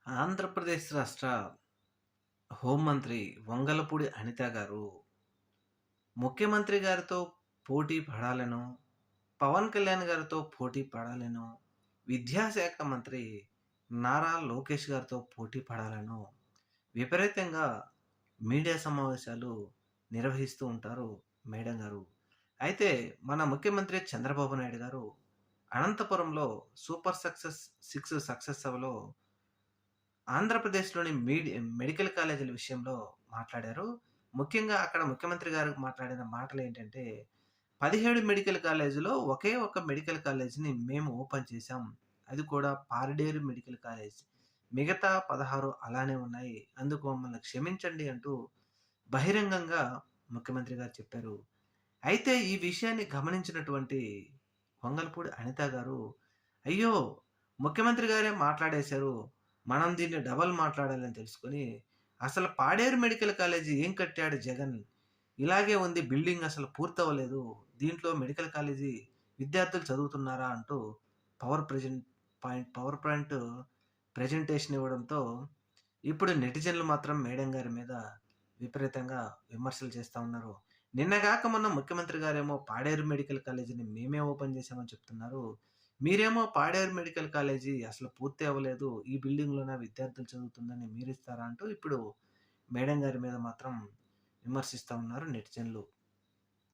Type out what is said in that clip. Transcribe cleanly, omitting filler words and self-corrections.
ఆంధ్రప్రదేశ్ రాష్ట్ర హోంమంత్రి వంగలపూడి అనిత గారు ముఖ్యమంత్రి గారితో పోటీ పడాలనో, పవన్ కళ్యాణ్ గారితో పోటీ పడాలనో, విద్యాశాఖ మంత్రి నారా లోకేష్ గారితో పోటీ పడాలనో విపరీతంగా మీడియా సమావేశాలు నిర్వహిస్తూ ఉంటారు మేడం గారు. అయితే మన ముఖ్యమంత్రి చంద్రబాబు నాయుడు గారు అనంతపురంలో సూపర్ సక్సెస్ 6 సక్సెస్ సభలో ఆంధ్రప్రదేశ్‌లోని మెడికల్ కాలేజీల విషయంలో మాట్లాడారు. ముఖ్యంగా అక్కడ ముఖ్యమంత్రి గారు మాట్లాడిన మాటలేంటంటే, 17 మెడికల్ కాలేజీలో ఒకే ఒక మెడికల్ కాలేజీని మేము ఓపెన్ చేశాం. అది కూడా పారడేరు మెడికల్ కాలేజ్. మిగతా 16 అలానే ఉన్నాయి. అందుకు మమ్మల్ని క్షమించండి అంటూ బహిరంగంగా ముఖ్యమంత్రి గారు చెప్పారు. అయితే ఈ విషయాన్ని గమనించినటువంటి వంగలపూడి అనిత గారు, అయ్యో! ముఖ్యమంత్రి గారే మాట్లాడేశారు. మనం దీన్ని డబల్ మాట్లాడాలని తెలుసుకొని, అసలు పాడేరు మెడికల్ కాలేజీ ఏం కట్టాడు జగన్? ఇలాగే ఉంది బిల్డింగ్ అసలు పూర్తవ్వలేదు. దీంట్లో మెడికల్ కాలేజీ విద్యార్థులు చదువుతున్నారా? అంటూ పవర్ పాయింట్ ప్రెజెంటేషన్ ఇవ్వడంతో, ఇప్పుడు నెటిజన్లు మాత్రం మేడం గారి మీద విపరీతంగా విమర్శలు చేస్తా ఉన్నారు. నిన్నగాక మొన్న ముఖ్యమంత్రి గారేమో పాడేరు మెడికల్ కాలేజీని మేమే ఓపెన్ చేశామని చెప్తున్నారు. మీరేమో పాడేరు మెడికల్ కాలేజీ అసలు పూర్తి అవ్వలేదు. ఈ బిల్డింగ్‌లోనే విద్యార్థులు చదువుతుందని మీరిస్తారా? అంటూ ఇప్పుడు మేడం గారి మీద మాత్రం విమర్శిస్తా ఉన్నారు నెటిజన్లు.